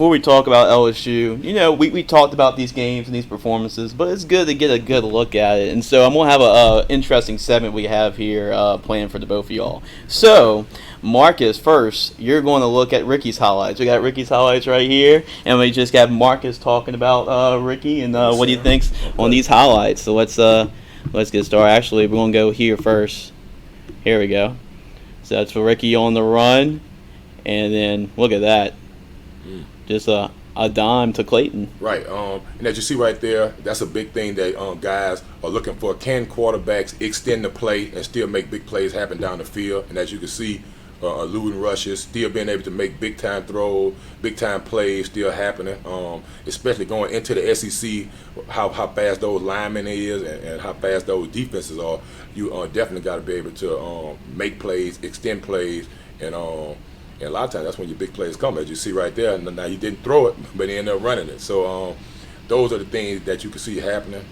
Before we talk about LSU, we talked about these games and these performances, but it's good to get a good look at it. And so I'm going to have a interesting segment we have here planned for the both of y'all. So, Marcus, first, you're going to look at Rickie's highlights. We got Rickie's highlights right here, and we just got Marcus talking about Rickie and what he thinks on these highlights. So let's get started. Actually, we're going to go here first. Here we go. So that's for Rickie on the run, and then look at that. Just a dime to Clayton. Right. And as you see right there, that's a big thing that guys are looking for. Can quarterbacks extend the play and still make big plays happen down the field? And as you can see, eluding rushes, still being able to make big-time throws, big-time plays still happening, especially going into the SEC, how fast those linemen is and how fast those defenses are. You definitely got to be able to make plays, extend plays, and a lot of times that's when your big plays come, as you see right there. Now you didn't throw it, but he ended up running it. So those are the things that you can see happening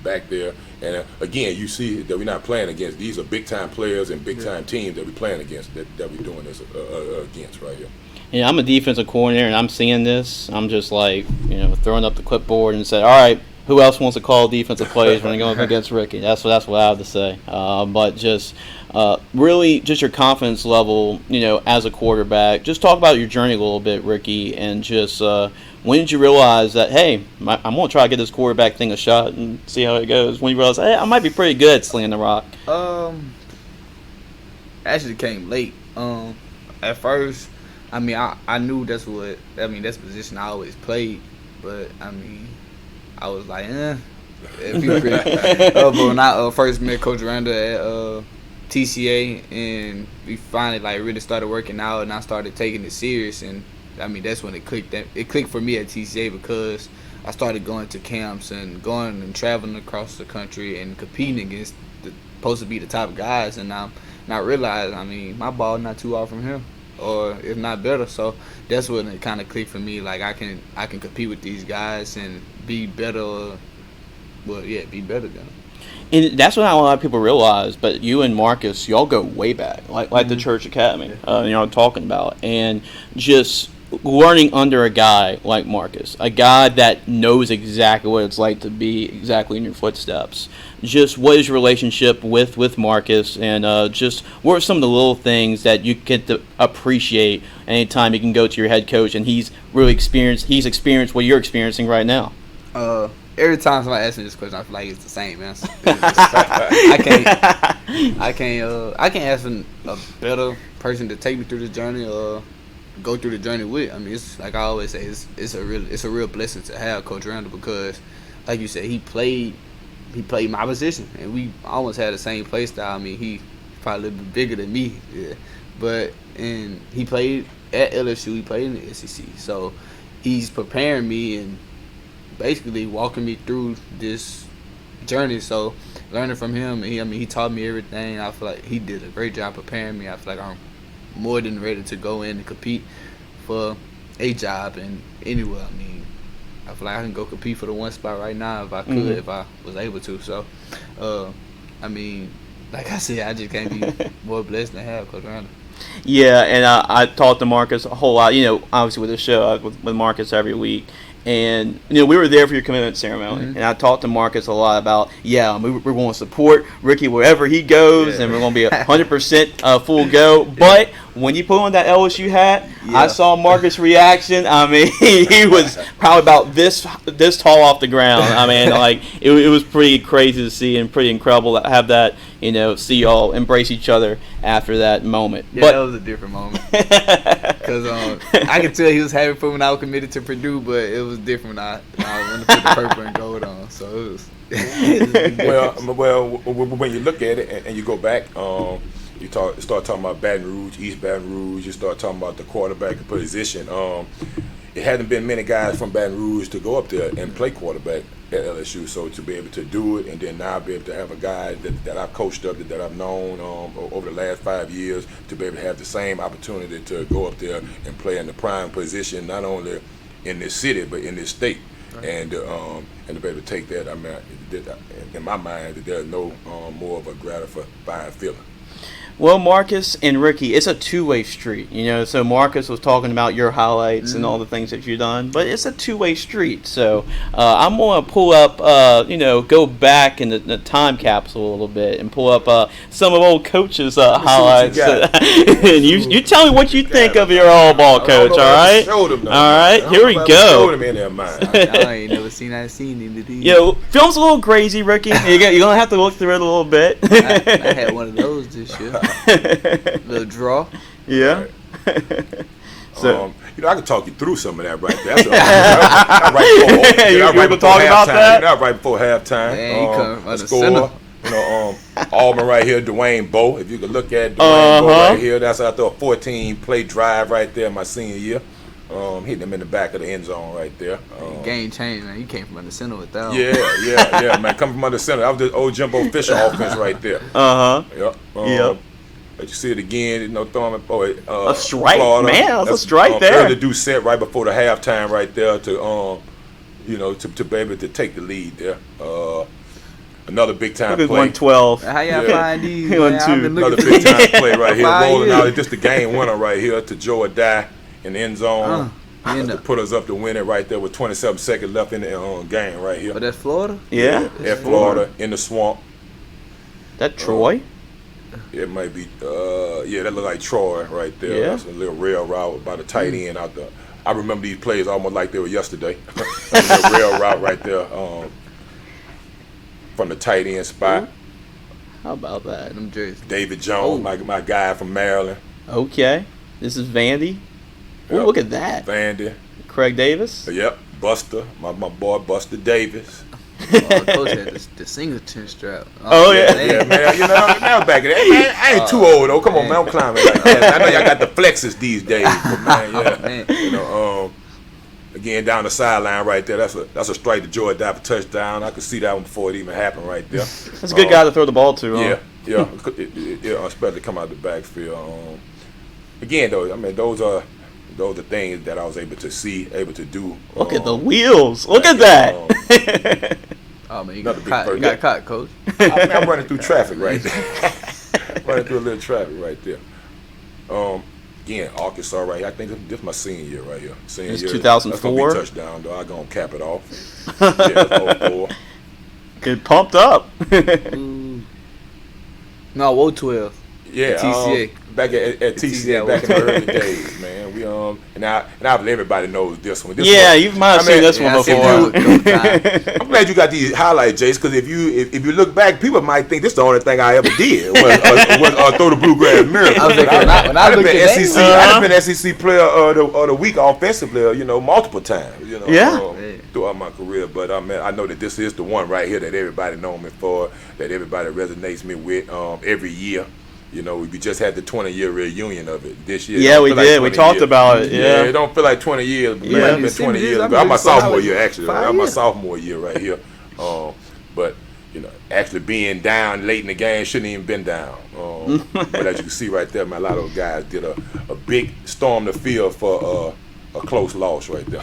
back there. And again, you see that we're not playing against. These are big-time players and big-time teams that we're playing against, that we're doing this against right here. Yeah, I'm a defensive coordinator, and I'm seeing this. I'm just like, throwing up the clipboard and saying, all right, who else wants to call defensive plays when they go up against Rickie? That's what I have to say. But just really, just your confidence level, as a quarterback. Just talk about your journey a little bit, Rickie, and just when did you realize that, hey, I'm going to try to get this quarterback thing a shot and see how it goes? When you realize, hey, I might be pretty good at slinging the rock. Actually came late. At first, I knew that's the position I always played, but I was like, But when I first met Coach Randall at TCA, and we finally really started working out, and I started taking it serious, and that's when it clicked. It clicked for me at TCA because I started going to camps and going and traveling across the country and competing against supposed to be the top guys, and I realized my ball not too off from him, or if not better. So that's when it kind of clicked for me. Like I can compete with these guys and be better. Be better than them. And that's what not a lot of people realize. But you and Marcus, y'all go way back, like the Church Academy. Talking about, and just learning under a guy like Marcus, a guy that knows exactly what it's like to be exactly in your footsteps. Just what is your relationship with Marcus, and just what are some of the little things that you get to appreciate anytime you can go to your head coach and he's experienced what you're experiencing right now? Every time somebody asks me this question, I feel like it's the same answer. I can't ask for a better person to take me through this journey or go through the journey with. It's like I always say, it's a real blessing to have Coach Randall, because, like you said, he played my position, and we almost had the same play style. He probably a little bit bigger than me, and he played at LSU. He played in the SEC, so he's preparing me and basically walking me through this journey. So learning from him, he taught me everything. I feel like he did a great job preparing me. I feel like I'm more than ready to go in and compete for a job and anywhere. I feel like I can go compete for the one spot right now if I could, if I was able to. So, like I said, I just can't be more blessed than have Coach Randall. Yeah, and I talked to Marcus a whole lot. Obviously with the show with Marcus every week. And, we were there for your commitment ceremony. And I talked to Marcus a lot about, we're going to support Rickie wherever he goes, and we're going to be 100% full go. But when you put on that LSU hat, I saw Marcus' reaction. He was probably about this tall off the ground. It was pretty crazy to see and pretty incredible to have that, see y'all embrace each other after that moment. Yeah, that was a different moment. Because I could tell he was happy for when I was committed to Purdue, but it was different when I wanted to put the purple and gold on. So it was. Well, when you look at it and you go back, you start talking about Baton Rouge, East Baton Rouge. You start talking about the quarterback position. It hadn't been many guys from Baton Rouge to go up there and play quarterback at LSU. So to be able to do it, and then now be able to have a guy that I've coached up, that I've known over the last 5 years, to be able to have the same opportunity to go up there and play in the prime position, not only in this city but in this state. Right. And to be able to take that, in my mind, that there's no more of a gratifying feeling. Well, Marcus and Rickie, it's a two-way street, you know. So Marcus was talking about your highlights and all the things that you've done, but it's a two-way street. So I'm going to pull up, go back in the time capsule a little bit and pull up some of old coaches' highlights. And you tell me what you think of your old ball coach, all right? All right, here we go. I ain't never seen that scene in the D. Yo, film's a little crazy, Rickie. You're going to have to look through it a little bit. I had one of those this year. Little draw. Yeah. So I can talk you through some of that right there. Right before halftime. The score. Auburn right here, Dwayne Bowe. If you could look at Dwayne Bowe right here, that's after a 14-play drive right there my senior year. Hitting him in the back of the end zone right there. Game changed, man. He came from under center with that. Yeah, man. Coming from under center. That was the old Jimbo Fisher offense right there. Yep. You see it again, throwing a strike, Florida. Man. That's a strike there. Early do set right before the halftime right there to be able to take the lead there. Another big time play. 112. How y'all find these? Another big time play right here. Rolling out. It's just the game winner right here to Joe Adai in the end zone. To put us up to win it right there with 27 seconds left in the game right here. But that's Florida? Yeah. At Florida in the swamp. That Troy? It might be, that look like Troy right there. Yeah. That's a little rail route by the tight end out there. I remember these plays almost like they were yesterday. A little rail route right there from the tight end spot. How about that? Them jerseys. David Jones, my guy from Maryland. Okay. This is Vandy. Yep. Ooh, look at that. Vandy. Craig Davis. Yep. Buster. My boy Buster Davis. Coach had the Singleton strap. Yeah, man. Now back in that. I ain't too old though. Come on, man. I'm climbing like that. I know y'all got the flexes these days, but man, again down the sideline right there. That's a strike to Joe Adai for touchdown. I could see that one before it even happened right there. That's a good guy to throw the ball to. Yeah. Especially come out the backfield. Again though, I mean those are things that I was able to see, able to do. Look at the wheels. Look at that. Oh man, you got caught, Coach. I'm running through traffic right there. Running through a little traffic right there. Again, Arkansas right here. I think this is my senior year right here. Senior it's year. 2004. That's gonna be touchdown though. I'm gonna cap it off. Yeah, 04. Get pumped up. No, 12. Yeah, TCA. Back at TCA back in the early days, man. We and I believe everybody knows this one. You might have seen this one before. I'm glad you got these highlights, Jace, because if you look back, people might think this is the only thing I ever did was throw the bluegrass miracle. I've been SEC player of the week offensively, multiple times, throughout my career. But I know that this is the one right here that everybody know me for, that everybody resonates me with every year. We just had the 20-year reunion of it this year. Yeah, we did. We talked about it. Yeah, it don't feel like 20 years, but man, it's been 20 years ago. I'm my sophomore year, actually. I'm my sophomore year right here. But, actually being down late in the game shouldn't even been down. But as you can see right there, man, a lot of those guys did a big storm the field for a close loss right there.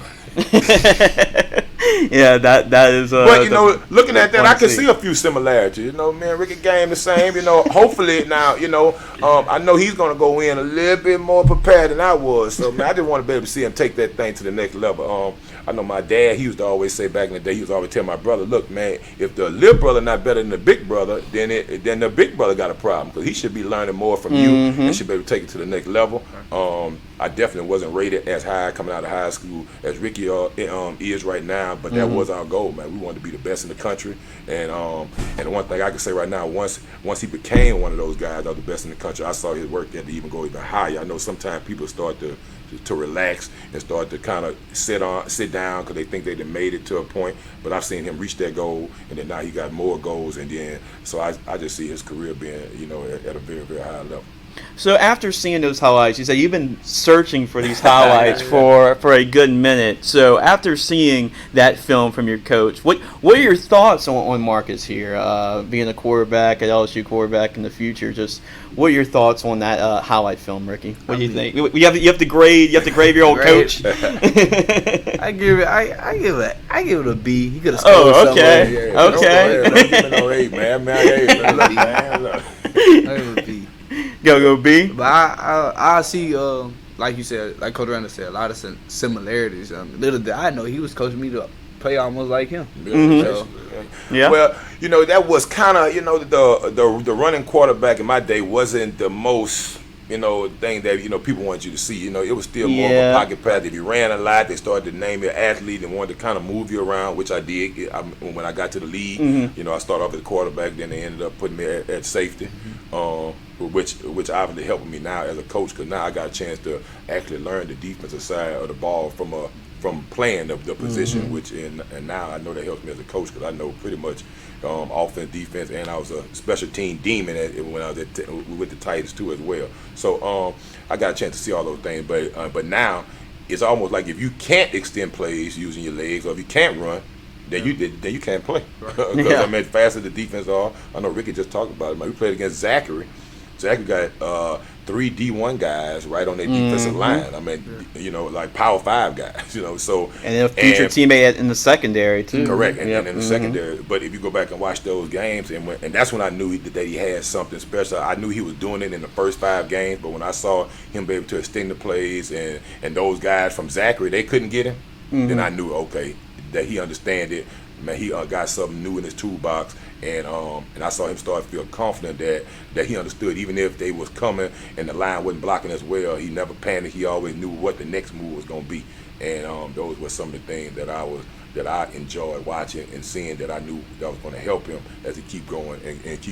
Yeah, that is. But looking at that, I can see a few similarities. Man, Rickie game the same. Hopefully now, I know he's gonna go in a little bit more prepared than I was. So man, I just want to be able to see him take that thing to the next level. I know my dad, he used to always say back in the day, he was always tell my brother, look, man, if the little brother not better than the big brother, then the big brother got a problem, because he should be learning more from you and should be able to take it to the next level. I definitely wasn't rated as high coming out of high school as Rickie is right now, but that was our goal, man. We wanted to be the best in the country, and the one thing I can say right now, once he became one of those guys that was the best in the country, I saw his work ethic even go even higher. I know sometimes people start to relax and start to kind of sit down because they think they done made it to a point, but I've seen him reach that goal, and then now he got more goals, and then so I just see his career being at a very, very high level. So after seeing those highlights, you say you've been searching for these highlights for a good minute. So after seeing that film from your coach, what are your thoughts on Marcus here, being a quarterback at LSU quarterback in the future? Just what are your thoughts on that highlight film, Rickie? What do you think? You have to grade your old coach. I give it a B. He could have scored okay. Okay. Don't give it no A, man. I give it a B. Good Go B. But I see like you said, like Coach Randall said, a lot of similarities. Little did I know he was coaching me to play almost like him. Mhm. So, Yeah. Well, that was kind of, the running quarterback in my day wasn't the most, thing that, people want you to see. It was still more of a pocket pass. If you ran a lot, they started to name your athlete and wanted to kind of move you around, which I did. When I got to the league, I started off as a quarterback, then they ended up putting me at safety, which obviously helping me now as a coach, because now I got a chance to actually learn the defensive side of the ball from playing the position, and now I know that helps me as a coach, because I know pretty much offense, defense, and I was a special team demon when I was with the Titans too as well. So I got a chance to see all those things, but now it's almost like if you can't extend plays using your legs, or if you can't run, then you can't play. Because faster the defense are. I know Rickie just talked about it. We played against Zachary. Zachary got 3 D1 guys right on their defensive line. I mean, like Power 5 guys. So and a future teammate in the secondary too. Correct, and in the secondary. But if you go back and watch those games, and that's when I knew that he had something special. I knew he was doing it in the first 5 games, but when I saw him be able to extend the plays, and those guys from Zachary, they couldn't get him, then I knew, okay, that he understand it. Man, he got something new in his toolbox, and I saw him start to feel confident that he understood, even if they was coming and the line wasn't blocking as well, he never panicked. He always knew what the next move was going to be, and those were some of the things that I enjoyed watching and seeing, that I knew that was going to help him as he keep going and keep